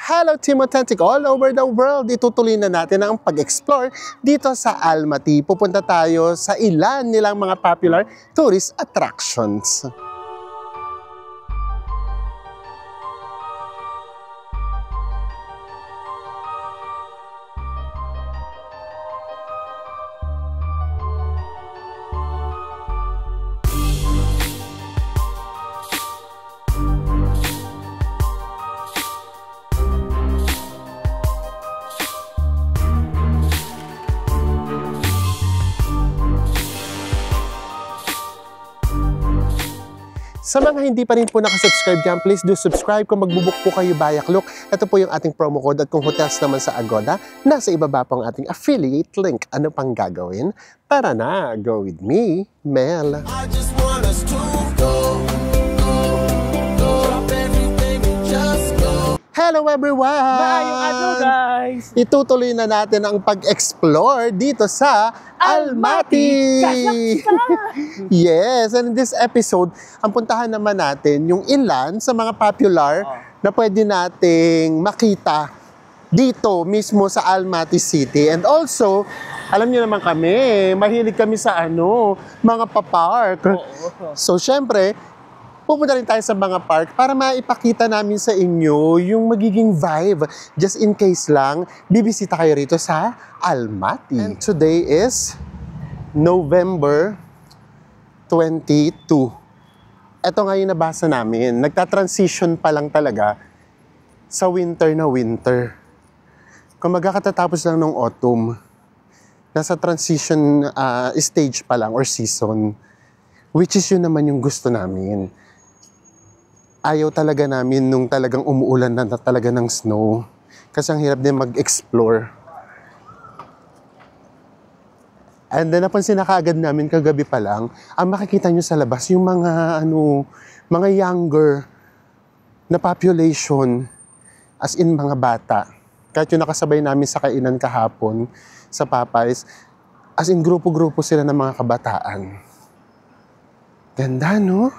Hello Team Authentic all over the world! Itutuloy na natin ang pag-explore dito sa Almaty. Pupunta tayo sa ilan nilang mga popular tourist attractions. Sa mga hindi pa rin po nakasubscribe dyan, please do subscribe. Kung magbubuk po kayo Bayaklok, ito po yung ating promo code. At kung hotels naman sa Agoda, nasa ibaba po ang ating affiliate link. Ano pang gagawin? Tara na, go with me, Mel. I just want us to go. Drop everything and just go. Hello everyone! Maayong araw guys! Itutuloy na natin ang pag-explore dito sa Almaty! Yes, and in this episode, ang puntahan naman natin yung ilan sa mga popular na pwede nating makita dito mismo sa Almaty City. And also, alam niyo naman kami, mahilig kami sa mga pa-park. So, syempre, pupunta rin tayo sa mga park para maipakita namin sa inyo yung magiging vibe. Just in case lang, bibisita kayo rito sa Almaty. And today is November 22. Ito nga yung nabasa namin. Nagta-transition pa lang talaga sa winter na winter. Kung magkakatatapos lang ng autumn, nasa transition stage pa lang or season. Which is yun naman yung gusto namin. Ayaw talaga namin nung talagang umuulan na talaga ng snow. Kasi ang hirap din mag-explore. And then napansin na kaagad namin kagabi pa lang, ang makikita nyo sa labas yung mga younger na population, as in mga bata. Kahit yung nakasabay namin sa kainan kahapon sa Popeyes, as in grupo-grupo sila ng mga kabataan. Ganda, no?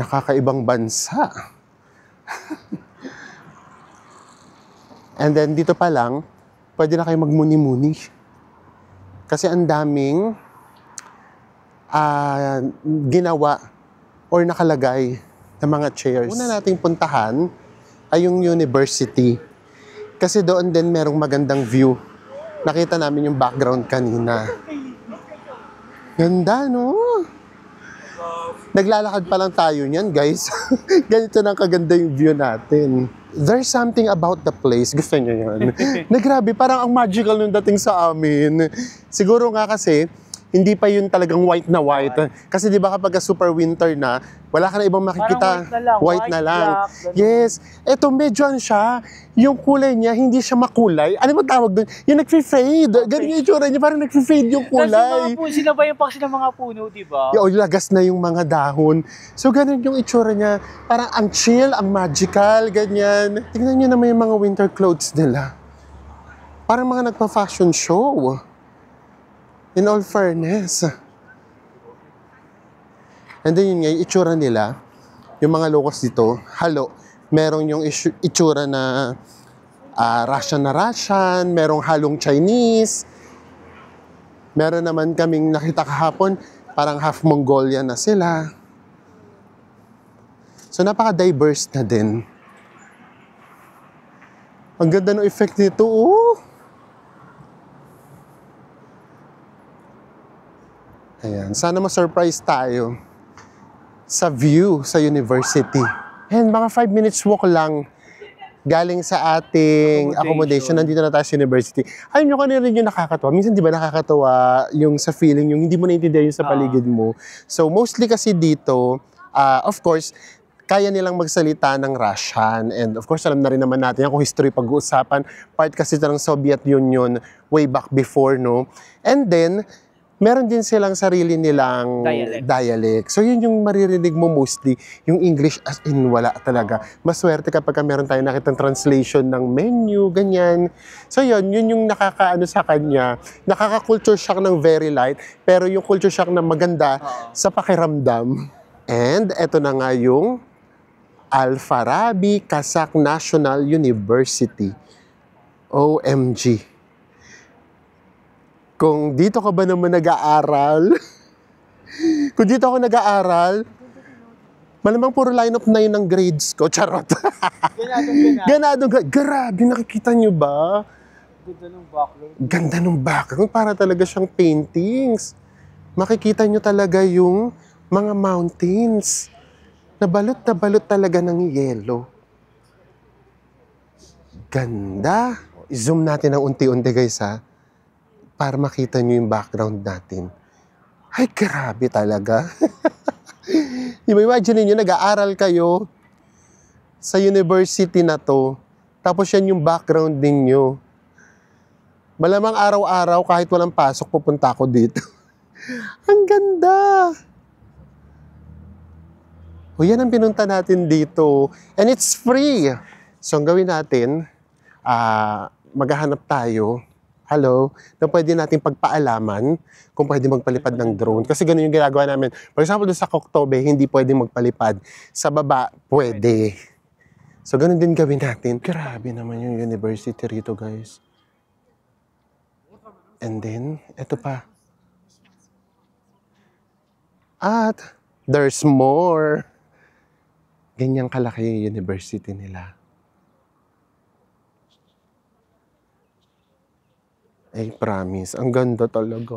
Nakakaibang bansa. And then dito pa lang, pwede na kayo magmuni-muni. Kasi ang daming ginawa or nakalagay na mga chairs. Una nating puntahan ay yung university. Kasi doon din merong magandang view. Nakita namin yung background kanina. Ganda, no? Naglalakad pa lang tayo niyan, guys. Ganito nang kaganda yung view natin. There's something about the place. Gusto niyo yan? Grabe, parang ang magical nung dating sa amin. Siguro nga kasi, hindi pa yun talagang white na white. Kasi di ba kapag super winter na, wala ka na ibang makikita. White na lang. Black, yes. Eto, medyo siya. Yung kulay niya, hindi siya makulay. Ano mo tawag doon? Yung nag-fade. Ganyan yung itsura niya, parang nag-fade yung kulay. Kasi sinabay yung paksi ng mga puno, di ba? Yung lagas na yung mga dahon. So, ganun yung itsura niya. Parang ang chill, ang magical, ganyan. Tingnan niyo naman yung mga winter clothes nila. Parang mga nagpa-fashion show. In all fairness. And then yun nga, yung itsura nila, yung mga locals dito, halo. Merong yung itsura na Russian, merong halong Chinese. Meron naman kaming nakita kahapon, parang half Mongolian na sila. So napaka-diverse na din. Ang ganda ng effect nito, oh! Ayan, sana ma-surprise tayo sa view sa university. And mga 5 minutes walk lang galing sa ating accommodation. Nandito na tayo sa university. Ayun nyo kanina rin yung nakakatawa. Minsan di ba nakakatawa yung sa feeling, yung hindi mo naintindihan yung sa paligid mo. So mostly kasi dito, of course, kaya nilang magsalita ng Russian. And of course, alam na rin naman natin yan kung history pag-uusapan. Part kasi ng Soviet Union way back before, no? And then, meron din silang sarili nilang dialect. So yun yung maririnig mo mostly, yung English as in wala talaga. Maswerte kapag meron tayong nakitang translation ng menu, ganyan. So yun yung nakakaano sa kanya, nakaka-culture shock ng very light, pero yung culture shock na maganda sa pakiramdam. And eto na nga yung Al-Farabi Kazakh National University. OMG. Kung dito ka ba naman nag-aaral, kung dito ako nag-aaral, malamang puro lineup na yun ng grades ko. Charot. Grabe, nakikita nyo ba? Ganda ng background. Ganda ng background. Para talaga siyang paintings. Makikita nyo talaga yung mga mountains. Na balot talaga ng yelo. Ganda. I-zoom natin ng unti-unti guys ha. Para makita nyo yung background natin. Ay, grabe talaga. Imagine niyo nag-aaral kayo sa university na to. Tapos yan yung background ninyo. Malamang araw-araw kahit walang pasok pupunta ako dito. Ang ganda. O yan ang pinunta natin dito. And it's free. So ang gawin natin, maghahanap tayo, hello, na pwede natin pagpaalaman kung pwede magpalipad ng drone. Kasi ganun yung ginagawa namin. For example, doon sa Koktobe, hindi pwede magpalipad. Sa baba, pwede. So ganun din gawin natin. Grabe naman yung university rito, guys. And then, eto pa. At there's more. Ganyang kalaki yung university nila. Ay, promise. Ang ganda talaga.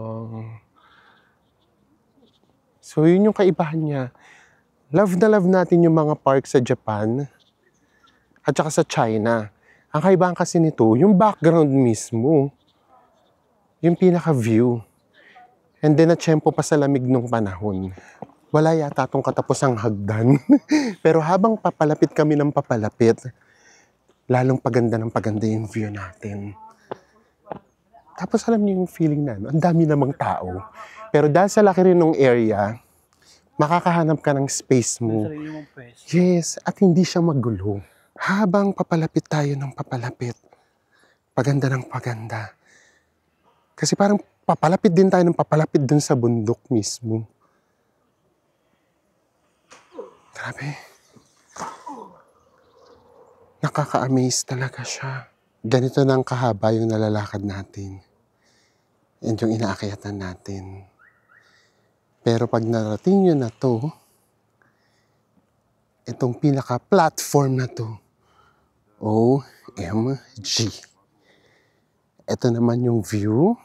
So, yun yung kaibahan niya. Love na love natin yung mga park sa Japan at saka sa China. Ang kaibahan kasi nito, yung background mismo. Yung pinaka-view. And then, natsyempo pa sa lamig nung panahon. Wala yata itong katapusang hagdan. Pero habang papalapit kami ng papalapit, lalong paganda ng paganda yung view natin. Tapos alam niyo yung feeling na, ang dami namang tao. Pero dahil sa laki rin ng area, makakahanap ka ng space mo. Yes, at hindi siya magulo. Habang papalapit tayo ng papalapit, paganda ng paganda. Kasi parang papalapit din tayo ng papalapit dun sa bundok mismo. Grabe. Nakaka-amaze talaga siya. Ganito nang kahaba yung nalalakad natin. And yung inaakyatan natin. Pero pag narating nyo na to, itong pinaka-platform na to, OMG. Ito naman yung view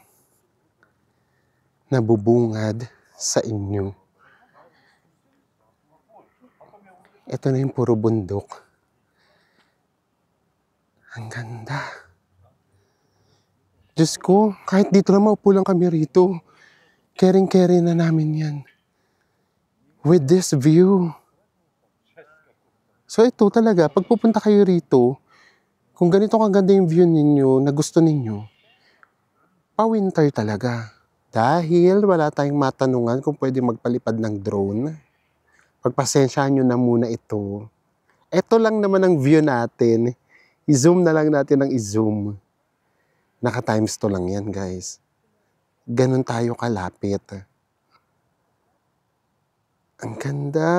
na bubungad sa inyo. Ito na yung puro bundok. Ang ganda. Diyos ko, kahit dito na maupo lang kami rito, caring-caring na namin yan. With this view. So ito talaga, pag pupunta kayo rito, kung ganito kaganda yung view ninyo na gusto ninyo, pa-winter talaga. Dahil wala tayong matanungan kung pwede magpalipad ng drone, pagpasensyahan nyo na muna ito. Ito lang naman ang view natin. I-zoom na lang natin ng i-zoom. Naka-times 2 lang yan, guys. Ganun tayo kalapit. Ang ganda.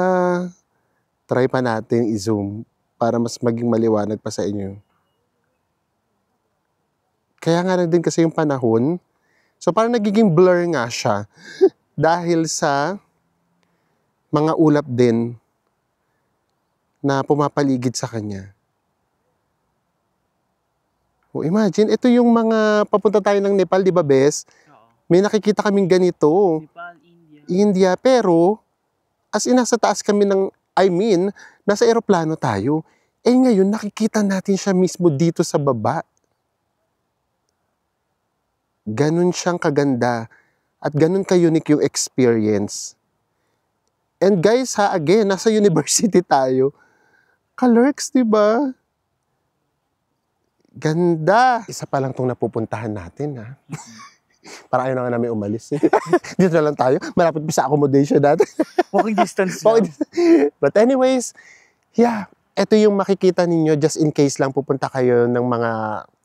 Try pa natin i-zoom para mas maging maliwanag pa sa inyo. Kaya nga din kasi yung panahon, so parang nagiging blur nga siya dahil sa mga ulap din na pumapaligid sa kanya. O imagine, ito yung mga papunta tayo ng Nepal, di ba, Bes? May nakikita kaming ganito. Nepal, India. Pero, as in nasa taas kami nasa eroplano tayo. Eh ngayon, nakikita natin siya mismo dito sa baba. Ganun siyang kaganda. At ganun ka-unique yung experience. And guys, again, nasa university tayo. Ka-lurks, di ba? Ganda! Isa pa lang itong napupuntahan natin, ha? Para ayaw na nga namin umalis. Dito na lang tayo. Malapit pa sa accommodation natin. Walking distance lang. But anyways, yeah. Ito yung makikita ninyo just in case lang pupunta kayo ng mga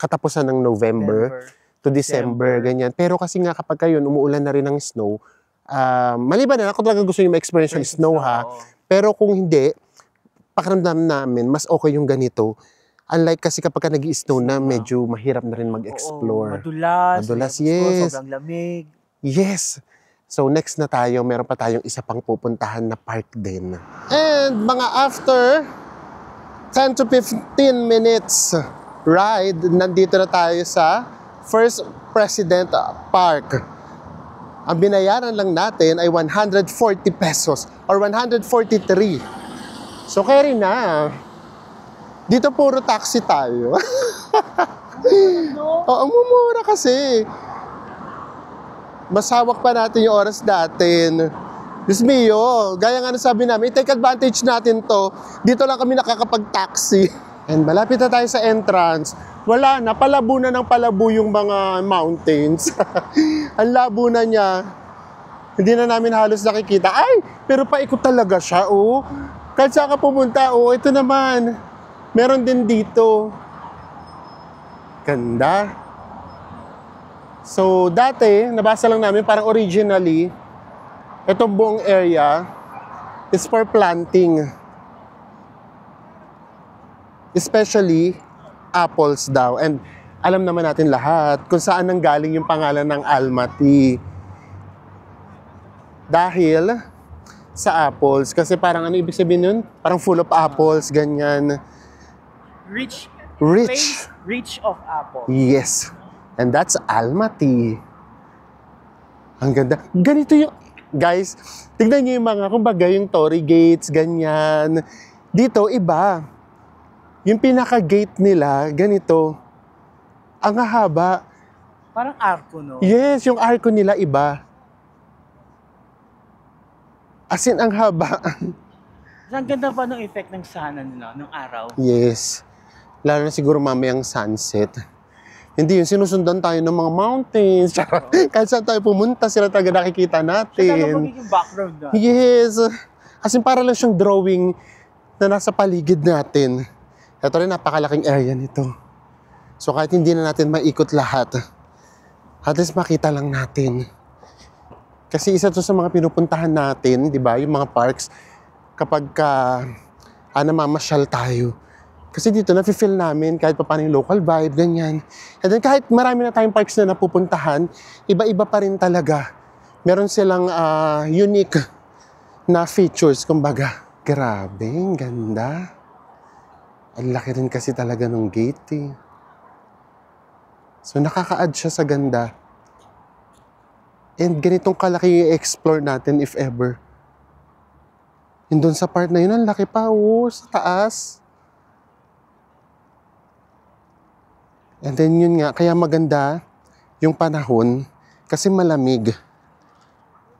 katapusan ng November to December, ganyan. Pero kasi nga kapag kayo umuulan na rin ng snow, maliban na, kung talaga gusto nyo ma-experience yung snow, ha? Pero kung hindi, pakiramdam namin, mas okay yung ganito. Unlike kasi kapag nag-i-snow na, medyo mahirap na rin mag-explore. Madulas. Madulas, may gusto, yes. Sobrang lamig. Yes. So next na tayo, meron pa tayong isa pang pupuntahan na park din. And mga after 10 to 15 minutes ride, nandito na tayo sa First President Park. Ang binayaran lang natin ay 140 pesos or 143. So carry na. Dito puro taxi tayo. Oo, mumura kasi. Masawak pa natin yung oras natin. Diyos mio, gaya nga sabi namin, take advantage natin to. Dito lang kami nakakapag-taxi. And malapit na tayo sa entrance. Wala na, palabo na ng palabo yung mga mountains. Ang labo na niya. Hindi na namin halos nakikita. Ay, pero paikot talaga siya, oh. Kahit saan ka pumunta, oh, ito naman. Meron din dito. Ganda. So, dati, nabasa lang namin, parang originally, itong buong area is for planting. Especially, apples daw. And alam naman natin lahat kung saan nanggaling yung pangalan ng Almaty. Dahil sa apples. Kasi parang ano ibig sabihin nun? Parang full of apples, ganyan. Rich of apple. Yes. And that's Almaty. Ang ganda. Ganito yung... Guys, tignan nyo yung mga, kumbaga yung Torii gates, ganyan. Dito, iba. Yung pinaka-gate nila, ganito. Ang haba. Parang arko, no? Yes, yung arko nila iba. As in, ang haba. Ang ganda pa ng effect ng sana nila, ng araw. Yes. Lalo na siguro mamayang sunset. Hindi yun, sinusundan tayo ng mga mountains. Kahit saan tayo pumunta, sila talaga nakikita Siya natin. talaga magiging background na. Yes. As in, para lang siyang drawing na nasa paligid natin. Ito rin, napakalaking area nito. So kahit hindi na natin maikot lahat, at least makita lang natin. Kasi isa to sa mga pinupuntahan natin, di ba? Yung mga parks, kapag namamasyal tayo. Kasi dito, nafe-feel namin kahit pa paano yung local vibe, ganyan. And then kahit marami na tayong parks na napupuntahan, iba-iba pa rin talaga. Meron silang unique na features, kumbaga. Grabe, ang ganda. Ang laki rin kasi talaga ng gate, eh. So, nakaka-add siya sa ganda. And ganitong kalaki i-explore natin if ever. Yung doon sa part na yun, ang laki pa, oh, sa taas. And then yun nga, kaya maganda yung panahon kasi malamig.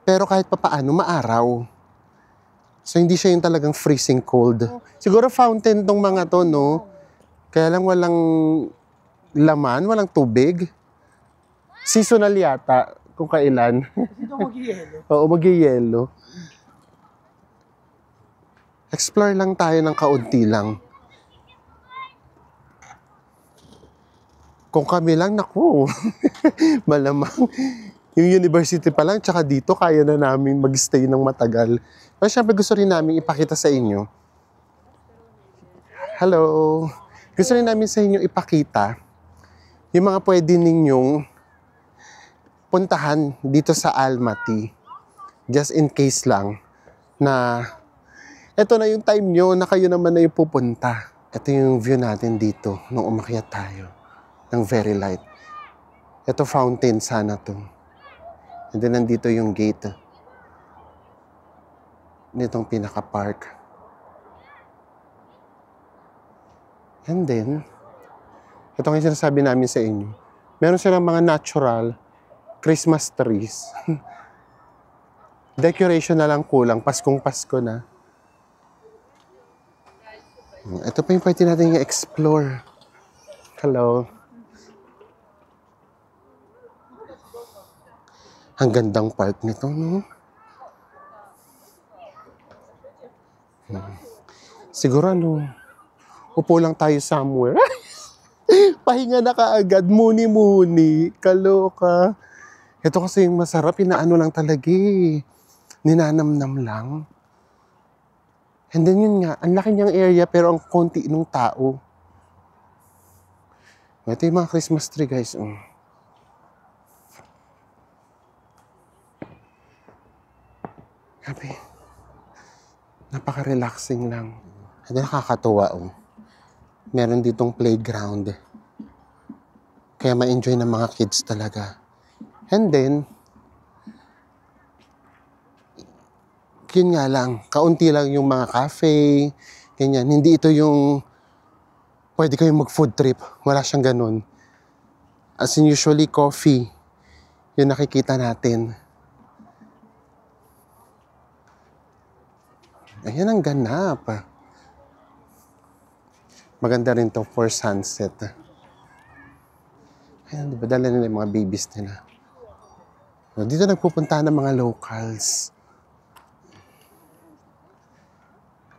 Pero kahit papaano, maaraw. So hindi siya yung talagang freezing cold. Siguro fountain tong mga to, no? Kaya lang walang laman, walang tubig. Seasonal yata, kung kailan. Dito mag-yelo. Oo, mag-yelo. Explore lang tayo ng kaunti lang. Kung kami lang, naku, malamang. Yung university pa lang, tsaka dito, kaya na namin mag-stay ng matagal. Pero syempre gusto rin namin ipakita sa inyo. Hello. Gusto rin namin sa inyo ipakita yung mga pwede ninyong puntahan dito sa Almaty. Just in case lang na eto na yung time nyo na kayo naman na yung pupunta. Ito yung view natin dito nung umakyat tayo ng very light. Ito fountain sana to. And then nandito yung gate. Nitong pinaka-park. And then, ito nga yung sinasabi namin sa inyo. Meron silang mga natural Christmas trees. Decoration na lang kulang. Paskong Pasko na. Ito pa yung pwede natin i-explore. Hello. Ang gandang park nito, no? Siguro, upo lang tayo somewhere. Pahinga na kaagad, muni-muni. Kaloka. Ito kasi yung masarap, inaano lang talaga eh. Ninanamnam lang. And then yun nga, ang laki niyang area pero ang konti ng tao. Ito yung mga Christmas tree, guys. Grabe. Napaka-relaxing lang. At nakakatuwa, Meron ditong playground. Kaya ma-enjoy ng mga kids talaga. And then, yun nga lang, kaunti lang yung mga cafe, ganyan. Hindi ito yung pwede kayong mag-food trip. Wala siyang ganun. As in, usually, coffee, yung nakikita natin. Ayan ang ganap. Maganda rin to for sunset. Ayan, di ba dala nila yung mga babies nila. Dito nagpupunta ng mga locals.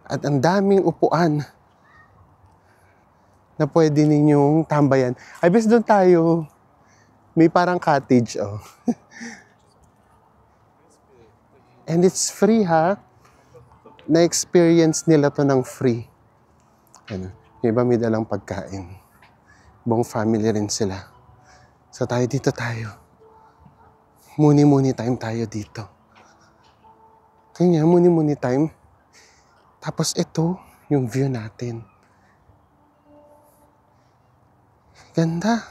At ang daming upuan na pwede ninyong tambayan. I guess doon tayo. May parang cottage, And it's free, ha? Na-experience nila to ng free. Ano, yung iba may dalang pagkain. Buong family rin sila. So dito tayo. Muni-muni time tayo dito. Kanya, muni-muni time. Tapos ito, yung view natin. Ganda.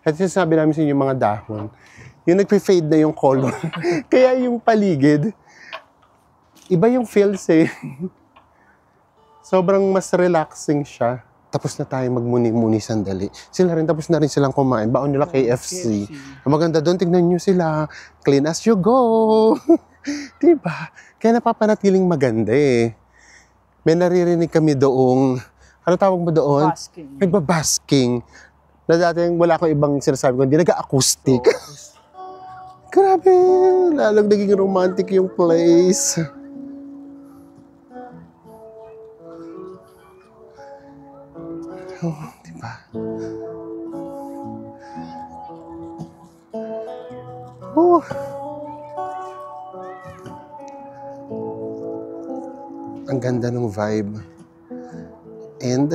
At sinasabi namin sa inyo yung mga dahon, yung nagpe-fade na yung color. Kaya yung paligid, iba yung feels Sobrang mas relaxing siya. Tapos na tayo magmuni-muni sandali. Sila rin, tapos na rin silang kumain. Baon nila KFC. Ang maganda doon, tignan nyo sila. Clean as you go. Diba? Kaya napapanatiling maganda May naririnig kami doong, ano tawag mo doon? Basking. Nagbabasking. Na dati wala akong ibang sinasabi ko, hindi nag-acoustic. Grabe, lalong naging romantic yung place. Diba? Ang ganda ng vibe. And,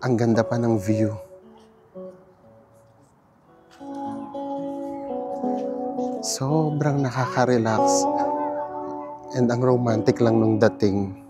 ang ganda pa ng view. Sobrang nakaka-relax. And ang romantic lang nung dating.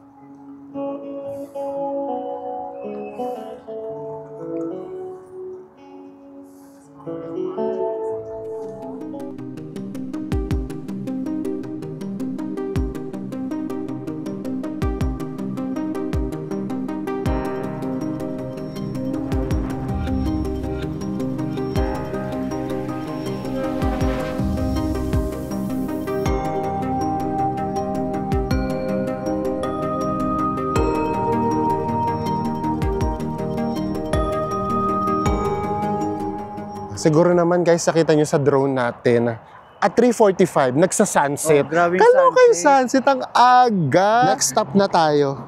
Siguro naman guys, nakita nyo sa drone natin, at 3:45, nagsa-sunset. Grabe yung Kaloka yung sunset. sunset, ang aga. Next stop na tayo.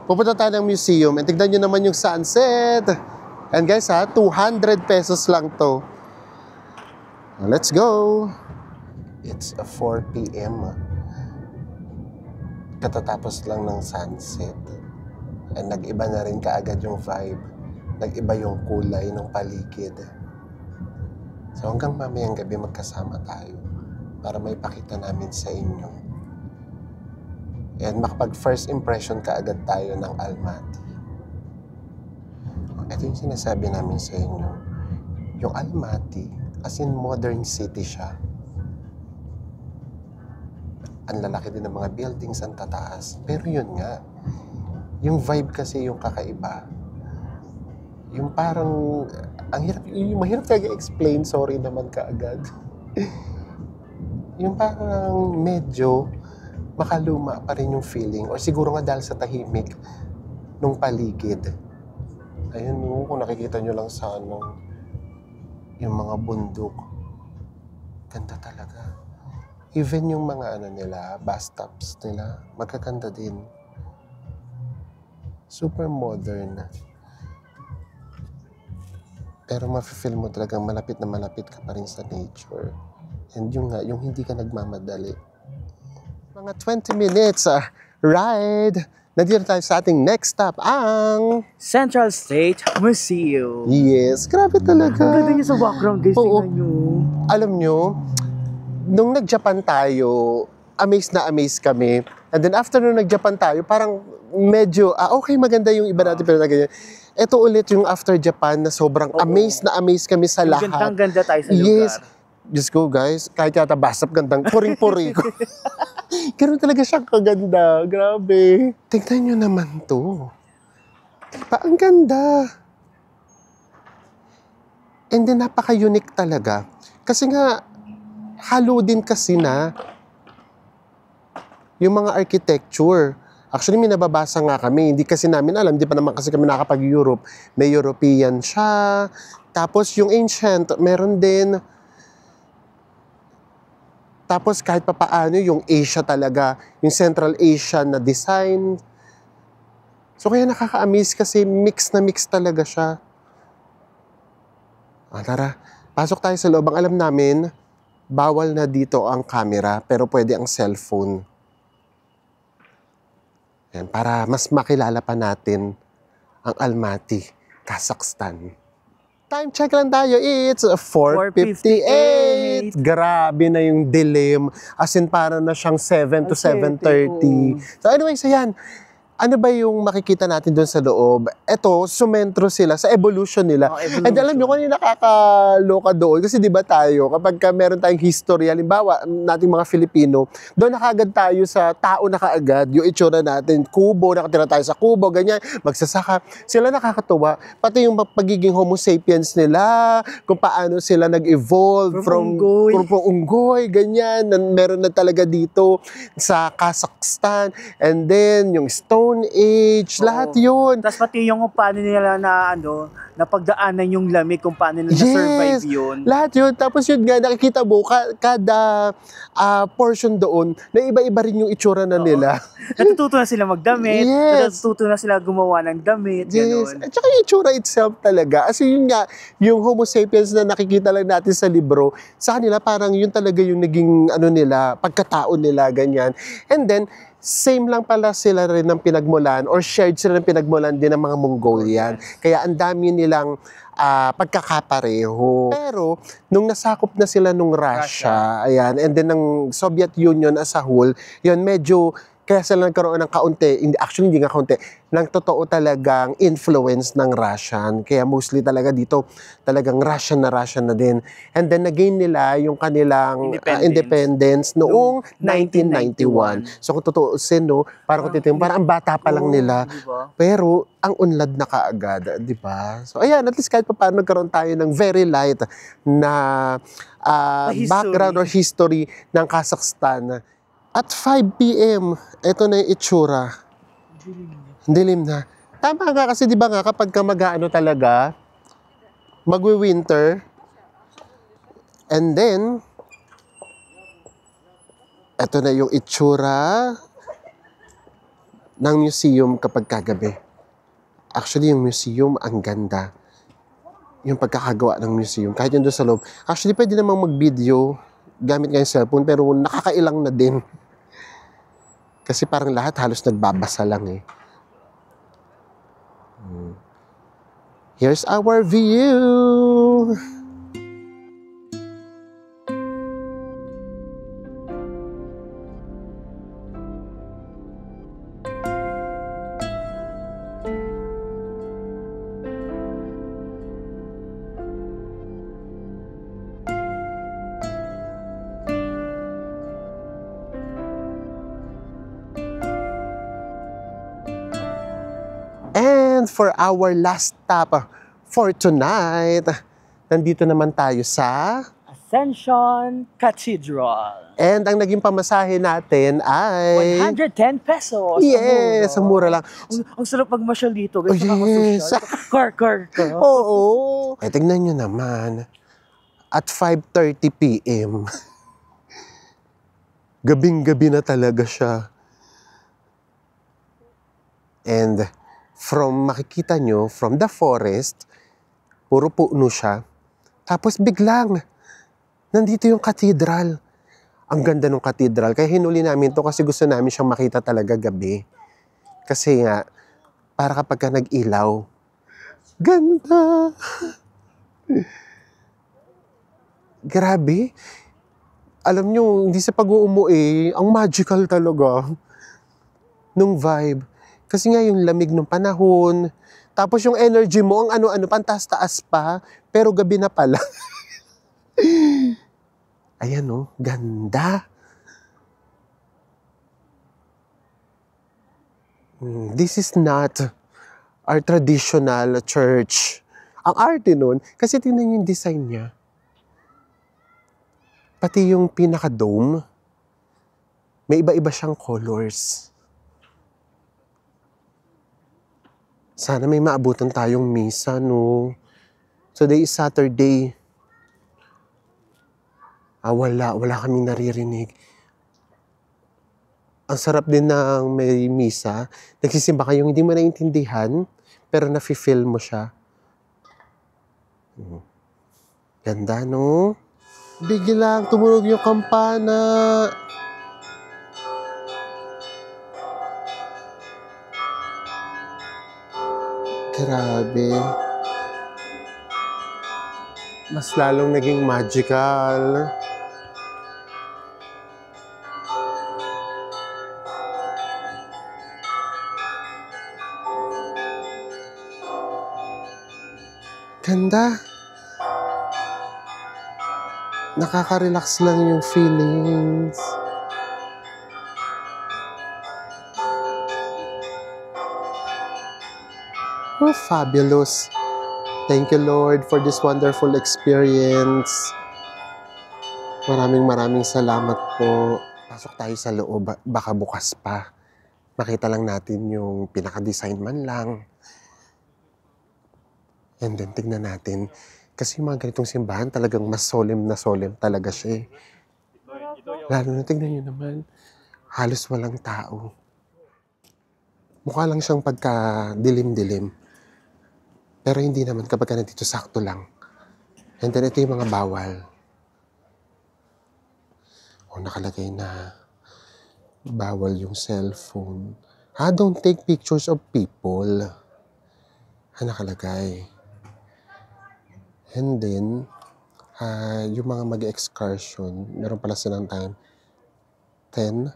Pupunta tayo ng museum, and tignan nyo naman yung sunset. And guys 200 pesos lang to. Let's go. It's 4 p.m. Katatapos lang ng sunset. And nag-iba na rin kaagad yung vibe. Nag-iba yung kulay ng paligid. So hanggang mamayang gabi magkasama tayo para may pakita namin sa inyo. And makapag first impression kaagad tayo ng Almaty. Ito yung sinasabi namin sa inyo. Yung Almaty, as in modern city siya. Ang lalaki din ng mga buildings, ang tataas. Pero yun nga, yung vibe kasi yung kakaiba. Yung parang, yung mahirap talaga explain, sorry naman kaagad. Yung parang medyo makaluma pa rin yung feeling, or siguro nga dahil sa tahimik nung paligid. Ayun kung nakikita nyo lang sa yung mga bundok. Ganda talaga. Even yung mga nila, bus stops nila, magkaganda din. Super modern. Pero mafe-feel mo talagang malapit na malapit ka pa rin sa nature. And yung nga, yung hindi ka nagmamadali. Mga 20 minutes ride. Nandito tayo sa ating next stop, ang... Central State Museum. Yes, grabe talaga. Ang ganda niya sa background, guys. Oo. Tingnan nyo. Alam nyo, nung nag-Japan tayo, amazed na amazed kami. And then after nung nag-Japan tayo, parang medyo, okay, maganda yung iba natin, pero na ganyan. Ito ulit yung after Japan na sobrang amazed na amazed kami sa lahat. Gandang-ganda tayo sa lugar. Yes. Diyos ko, guys, kahit yata basap gandang puring-puri ko. Ganun talaga siyang kaganda. Grabe. Tingnan nyo naman to. Diba? Ang ganda. And then, napaka-unique talaga. Kasi nga, halo din kasi na yung mga architecture. Actually, may nababasa nga kami. Hindi kasi namin alam. Hindi pa naman kasi kami nakapag-Europe. May European siya. Tapos, yung ancient, meron din. Tapos, kahit pa paano, yung Asia talaga. Yung Central Asian na design. So, kaya nakaka-amaze kasi mix na mix talaga siya. Tara, pasok tayo sa loob. Ang alam namin, bawal na dito ang camera, pero pwede ang cellphone. Yan, para mas makilala pa natin ang Almaty, Kazakhstan. Time check lang tayo, it's 4:58. Grabe na yung dilim. As in, para na siyang 7 to 7:30. So anyways, ayan. Ano ba yung makikita natin doon sa loob? Ito, sumentro sila sa evolution nila. And alam nyo kung ano yung nakakaloka doon? Kasi di ba tayo, kapag meron tayong history, halimbawa, nating mga Filipino, doon nakagad tayo sa tao na kaagad, yung itsura natin, kubo, nakatira tayo sa kubo, ganyan, magsasaka. Sila nakakatuwa. Pati yung pagiging homo sapiens nila, kung paano sila nag-evolve from unggoy, ganyan. Meron na talaga dito sa Kazakhstan. And then, yung Stone Age, lahat yun. Tapos pati yung paano nila napagdaanan yung lamig, kung paano nila na-survive yun. Lahat yun. Tapos yun nga, nakikita mo, kada portion doon, na iba-iba rin yung itsura na nila. Natututo na sila magdamit, natututo na sila gumawa ng damit, gano'n. At saka yung itsura itself talaga. Kasi yun nga, yung Homo sapiens na nakikita lang natin sa libro, sa kanila parang yun talaga yung naging pagkatao nila, ganyan. And then, same lang pala sila rin ng pinagmulan or shared sila ng pinagmulan din ng mga Mongolian. Kaya ang dami nilang pagkakapareho. Pero, nung nasakop na sila nung Russia, ayan, and then ng Soviet Union as a whole, yun, medyo kaya sila nagkaroon ng kaunti, actually hindi nga kaunti, ng totoo talagang influence ng Russian. Kaya mostly talaga dito, talagang Russian na din. And then nagain nila yung kanilang independence noong 1991. So kung tutuusin, parang parang ang bata pa lang nila. Diba? Pero ang unlad na kaagad, di ba? So ayan, at least kahit pa paano nagkaroon tayo ng very light na background or history ng Kazakhstan. At 5 p.m., ito na yung itsura. Dilim na. Tama nga kasi di ba nga kapag ka talaga, magwi-winter, and then, ito na yung itsura ng museum kapag kagabi. Actually, yung museum, ang ganda. Yung pagkakagawa ng museum, kahit yung doon sa loob. Actually, pwede namang mag-video gamit nga yung cellphone, pero nakakailang na din. Kasi parang lahat halos nagbabasa lang eh. Here's our view! And for our last stop for tonight, nandito naman tayo sa Ascension Cathedral. And ang naging pamasahe natin ay 110 pesos. Yes, ang mura lang. Ang sarap magmasyal dito. Guys, yes. Car. Oo. Tingnan nyo naman. At 5:30 p.m. Gabing-gabi na talaga siya. And makikita nyo, from the forest, puro puno siya. Tapos biglang, nandito yung cathedral. Ang ganda ng cathedral. Kaya hinuli namin to kasi gusto namin siyang makita talaga gabi. Kasi nga, para kapag ka nag-ilaw, ganda! Grabe. Alam nyo, hindi sa pag-uumuwi, ang magical talaga nung vibe. Kasi nga yung lamig ng panahon, tapos yung energy mo, ang ano-ano, pantas-taas pa, pero gabi na pala. Ayan o, ganda. This is not our traditional church. Ang arte nun, kasi tingnan yung design niya. Pati yung pinaka-dome, may iba-iba siyang colors. Sana may maabutan tayong misa, no? Today is Saturday. Wala kaming naririnig. Ang sarap din ng may misa. Nagsisimba kayong hindi mo naiintindihan, pero nafe-feel mo siya. Ganda, no? Biglang tumunog yung kampana. Grabe. Mas lalong naging magical. Ganda. Nakaka-relax lang yung feelings. Oh, fabulous. Thank you, Lord, for this wonderful experience. Maraming salamat po. Pasok tayo sa loob. Baka bukas pa. Makita lang natin yung pinaka-design man lang. And then, tignan natin. Kasi yung mga ganitong simbahan, talagang mas solemn na solemn talaga siya. Lalo na, tignan nyo naman. Halos walang tao. Mukha lang siyang pagka-dilim-dilim. Pero hindi naman kapag ka nandito sakto lang. And then ito yung mga bawal. Nakalagay na bawal yung cellphone. Don't take pictures of people. Nakalagay. And then, yung mga mag-excursion, meron pala silang time 10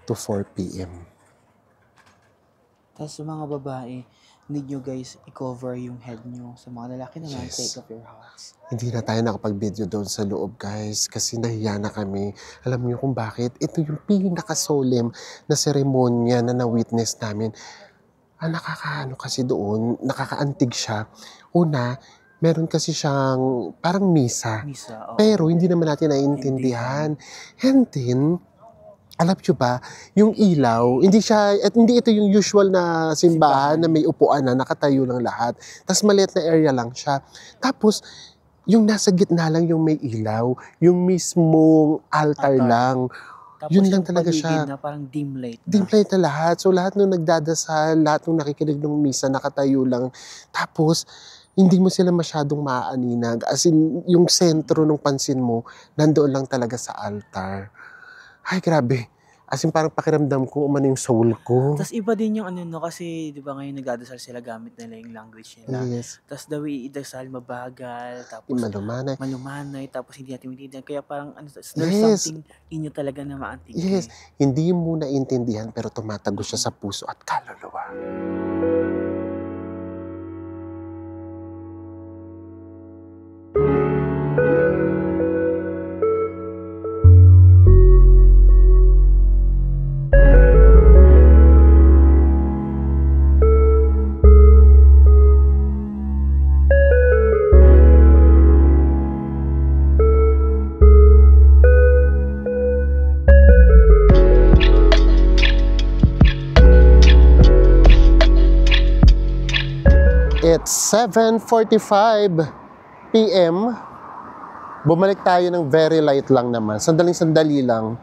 to 4 p.m. Tapos sa mga babae, need nyo guys i-cover yung head nyo. Sa mga lalaki naman, take off your hats. Hindi na tayo nakapag-video doon sa loob, guys, kasi nahiya na kami. Alam niyo kung bakit? Ito yung pinaka-solemn na seremonya na na-witness namin. Nakakaano kasi doon, nakakaantig siya. Una, meron kasi siyang parang misa. Pero hindi naman natin naiintindihan. And then, alam nyo ba, yung ilaw, hindi ito yung usual na simbahan na may upuan na nakatayo lang lahat. Tapos maliit na area lang siya. Tapos, yung nasa gitna lang yung may ilaw, yung mismong altar lang. Tapos yun lang talaga siya. Na parang dim light. Dim light na lahat. So lahat nung nagdadasal, lahat nung nakikinig ng misa, nakatayo lang. Tapos, hindi mo sila masyadong maaaninag. As in, yung sentro ng pansin mo, nandoon lang talaga sa altar. Ay, grabe. As in, parang pakiramdam ko, umano yung soul ko. Tapos iba din yung kasi di ba ngayon nagdadasal sila gamit nila yung language nila. Yes. Tapos daw idasal mabagal, tapos malumanay, tapos hindi natin maintindihan. Kaya parang there's something inyo talaga na maantig. Yes. Hindi mo naintindihan pero tumatagos siya sa puso at kaluluwa. It's 7:45 p.m. Bumalik tayo ng very light lang naman. Sandaling-sandali lang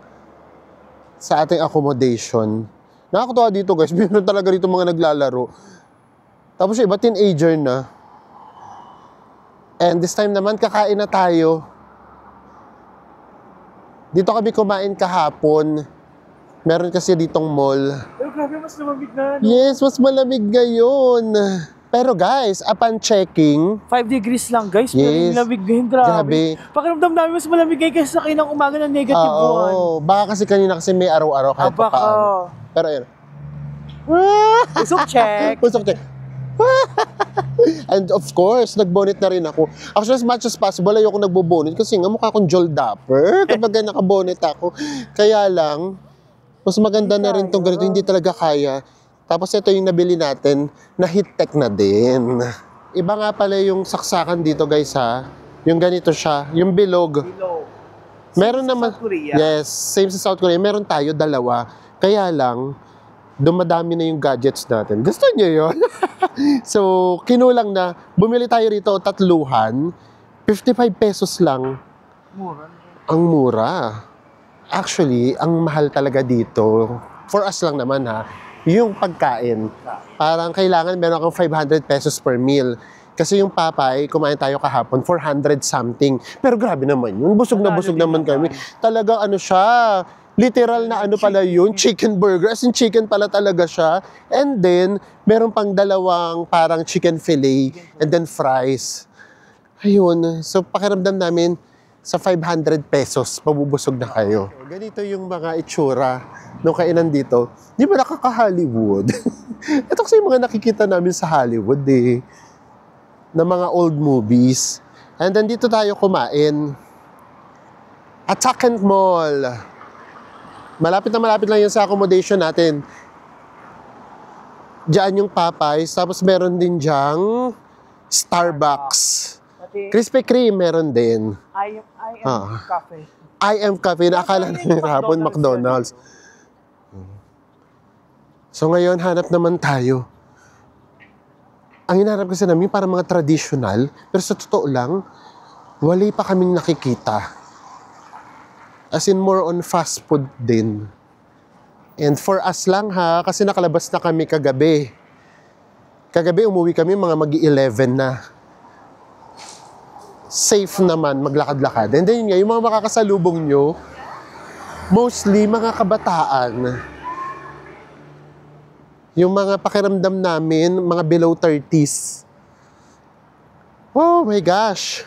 sa ating accommodation. Nakakatuwa dito, guys. Meron talaga dito mga naglalaro. Tapos yung iba teenager na. And this time naman, kakain na tayo. Dito kami kumain kahapon. Meron kasi ditong mall. Pero grabe, mas lumamig na. Yes, mas malamig ngayon. Pero guys, upon checking, 5 degrees lang guys, pero Yes. yung lamig ngayon, grabe. Grabe. Pakiramdam namin mas malamig ngayon kaysa sa kayo ng umaga na negative 1. baka kasi kanina kasi may araw-araw kahit pa Baka. paano. Pero yun. Usok check. Usok check. And of course, nag-bonnet na rin ako. Actually, as much as possible, ayoko nagbo-bonnet kasi nga mukha akong Joel Dapper kapag naka-bonnet ako. Kaya lang, mas maganda na rin tong ganito, hindi talaga kaya. Tapos ito yung nabili natin, na heat tech na din. Iba nga pala yung saksakan dito guys ha. Yung ganito siya, yung bilog. Meron naman, South Korea. yes, same sa South Korea. Meron tayo dalawa. Kaya lang, dumadami na yung gadgets natin. Gusto niyo yun? So, kinulang na, bumili tayo rito, tatluhan, 55 pesos lang. Mura. Ang mura. Actually, ang mahal talaga dito, for us lang naman ha, yung pagkain. Parang kailangan meron kang 500 pesos per meal. Kasi yung Papay, kumain tayo kahapon, 400 something. Pero grabe naman yun, busog na busog naman kami. Talaga ano siya, literal na ano pala yun, chicken burger. As in chicken pala talaga siya. And then, meron pang dalawang parang chicken fillet and then fries. Ayun. So, pakiramdam namin, sa 500 pesos, mabubusog na kayo. Ganito yung mga itsura nung kainan dito. Di ba nakaka-Hollywood? Ito kasi yung mga nakikita namin sa Hollywood eh. Na mga old movies. And then dito tayo kumain. Attack Mall. Malapit na malapit lang yan sa accommodation natin. Diyan yung Popeyes, tapos meron din diyang Starbucks. Krispy Kreme meron din. I am cafe. I am Cafe, nakakala namin kahapon McDonald's. So ngayon, hanap naman tayo. Ang hinahanap kasi namin para mga traditional, pero sa totoo lang, wala pa kaming nakikita. As in more on fast food din. And for us lang ha, kasi nakalabas na kami kagabi. Kagabi umuwi kami mga mag-11 na. Safe naman, maglakad-lakad. And then yun nga, yung mga makakasalubong nyo, mostly mga kabataan. Yung mga pakiramdam namin, mga below 30s. Oh my gosh!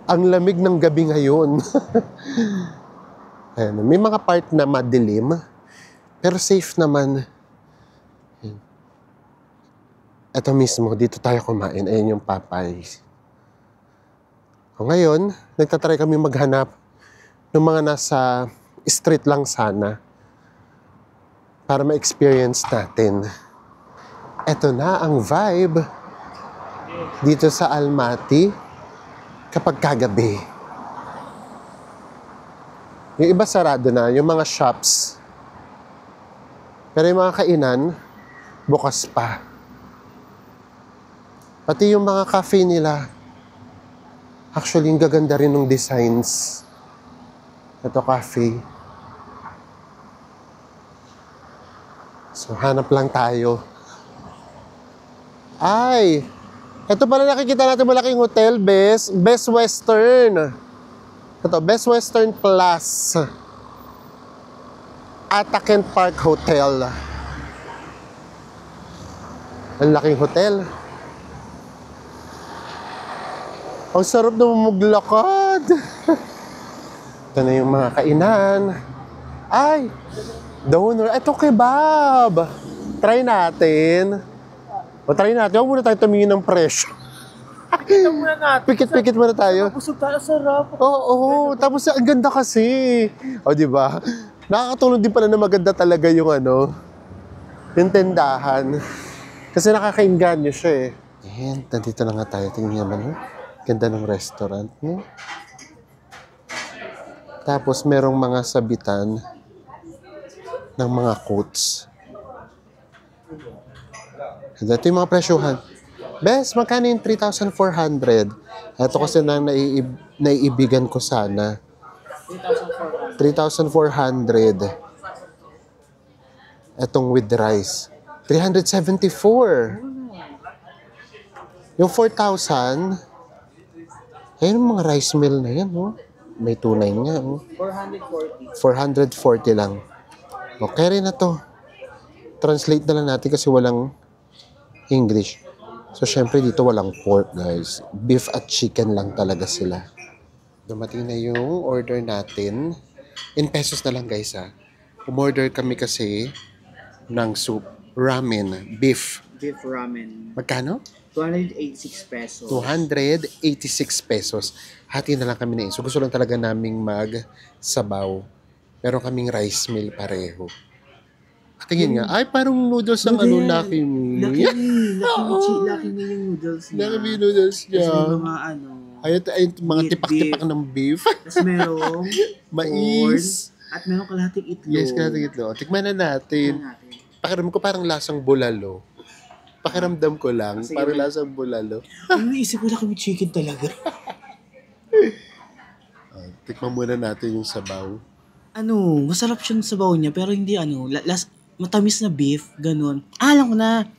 Ang lamig ng gabi ngayon. Ayan, may mga part na madilim, pero safe naman. Ayan. Ito mismo, dito tayo kumain. Ayan yung Popeyes. O ngayon, nagtatry kami maghanap ng mga nasa street lang sana para ma-experience natin. Ito na ang vibe dito sa Almaty kapag kagabi. Yung iba sarado na, yung mga shops. Pero yung mga kainan, bukas pa. Pati yung mga cafe nila, actually, yung gaganda rin ng designs. Ito cafe. So, hanap lang tayo. Ay! Ito pala nakikita natin malaking hotel, Best Western. Ito, Best Western Plus. Ataken Park Hotel. Ang laking hotel. Ang sarap na maglakad. Ito na yung mga kainan. Ay! Donor. Ito kebab. Try natin. O try natin. Huwag muna tayo tumingin ng presyo. Pikit muna natin. Pikit muna tayo. Busog tayo, sarap. Oo. Tapos ang ganda kasi. O diba? Nakakatulong din pala na maganda talaga yung yung tendahan. Kasi nakakainganyo siya eh. Ayan, nandito na nga tayo. Tingnan naman. Ganda ng restaurant. Tapos merong mga sabitan ng mga coats. Ito yung mga presyohan. Bes, magkano yung 3,400? Ito kasi na naiibigan ko sana. 3,400. Etong with rice. 374. Yung 4,000, ayun mga rice mill na yan, oh. May tunay nga, oh. 440. 440 lang. Okay rin na to. Translate na lang natin kasi walang English. So, syempre dito walang pork, guys. Beef at chicken lang talaga sila. Dumating na yung order natin. In pesos na lang, guys, ha. Umorder kami kasi ng soup, ramen, beef. Beef ramen. Magkano? 286 pesos. 286 pesos. Hati na lang kami na so gusto lang talaga naming mag-sabaw. Meron kaming rice meal pareho. At tingin nga, ay parang noodles ng ano, Lucky Me. Lucky Me yung noodles niya. Lucky Me noodles niya. Tapos may mga ano. Ay, mga tipak-tipak ng beef. Tapos merong mais. Corn, at merong kalahating itlog. Yes, kalahating itlog. Tikman na natin. Pakiramdam ko parang lasang bulalo. Pakiramdam ko lang, parang lasang bulalo. Ano, isip ko Lucky Me chicken talaga. Tikman muna natin yung sabaw. Ano, masarap siya sa sabaw niya, pero hindi ano, matamis na beef, ganun. Alam ko na,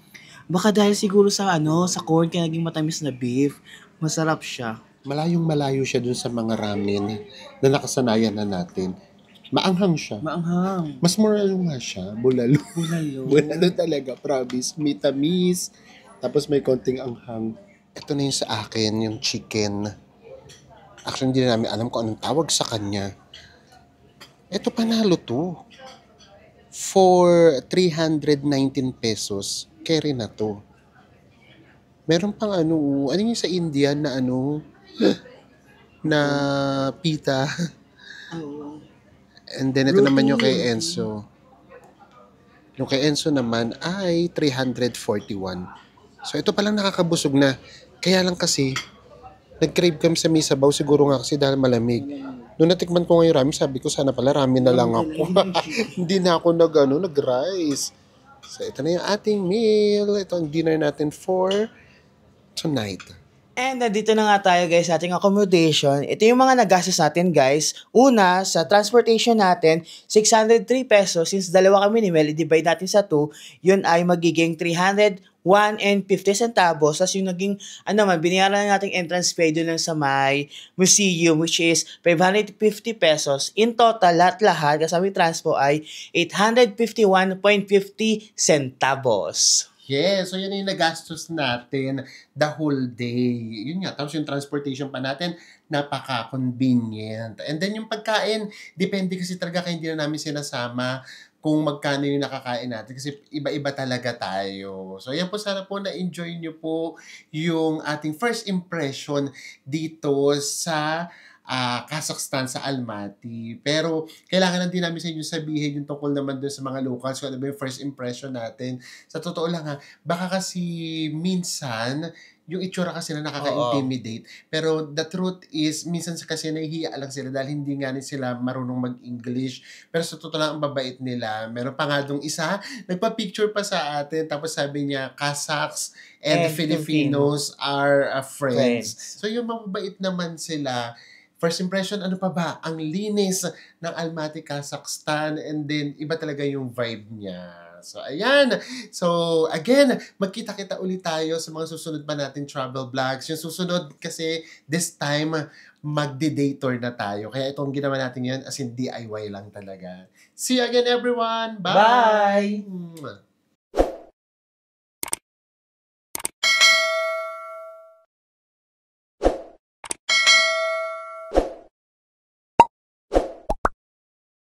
baka dahil siguro sa sa corn, kaya naging matamis na beef. Masarap siya. Malayong malayo siya dun sa mga ramen na nakasanayan na natin. Maanghang siya. Maanghang. Mas moral nga siya. Bulalo. Bulalo. Bulalo talaga, promise. May tamis. Tapos may konting anghang. Ito na yung sa akin, yung chicken. Actually, hindi na namin alam kung anong tawag sa kanya. Ito panalo to. For 319 pesos, carry na to. Meron pang ano yung sa Indian na na pita. Oo. And then ito naman yung kay Enzo. Yung kay Enzo naman ay 341. So ito palang nakakabusog na. Kaya lang kasi, nag-crave kami sa misabaw siguro nga kasi dahil malamig. Noong natikman ko ngayon ramen, sabi ko sana pala ramen na lang ako. Hindi na ako nag-rice. So ito na yung ating meal. Ito ang dinner natin for tonight. And nandito na nga tayo guys sa ating accommodation. Ito yung mga nagastos natin guys. Una, sa transportation natin, 603 pesos. Since dalawa kami ni Mel, i-divide natin sa 2, yun ay magiging 301.50 centavos. Tapos yung naging, binayaran na nating entrance fee doon lang sa may museum, which is 550 pesos. In total, lahat-lahat, kasama yung transpo ay 851.50 centavos. Yes, so yan yung nagastos natin the whole day. Yun nga, tapos yung transportation pa natin, napaka-convenient. And then yung pagkain, depende kasi talaga kaya hindi na namin sinasama kung magkano yung nakakain natin kasi iba-iba talaga tayo. So yan po, sana po na-enjoy nyo po yung ating first impression dito sa Kazakhstan, sa Almaty. Pero kailangan na din namin sa inyo sabihin yung tungkol naman doon sa mga locals, kung ano ba yung first impression natin. Sa totoo lang baka kasi minsan yung itsura kasi na nakaka-intimidate. Pero the truth is, minsan kasi nahihiya lang sila dahil hindi nga sila marunong mag-English. Pero sa totoo lang, ang babait nila. Meron pa nga dong isa, nagpa-picture pa sa atin, tapos sabi niya, Kazakhs and Filipinos are friends. So yung mababait naman sila. First impression, ano pa ba? Ang linis ng Almaty, Kazakhstan, and then iba talaga yung vibe niya. So, ayan. So, again, magkita-kita ulit tayo sa mga susunod pa natin travel vlogs. Yung susunod kasi, this time, magdi-day tour na tayo. Kaya itong ginawa natin yan, as in DIY lang talaga. See you again, everyone! Bye! Bye!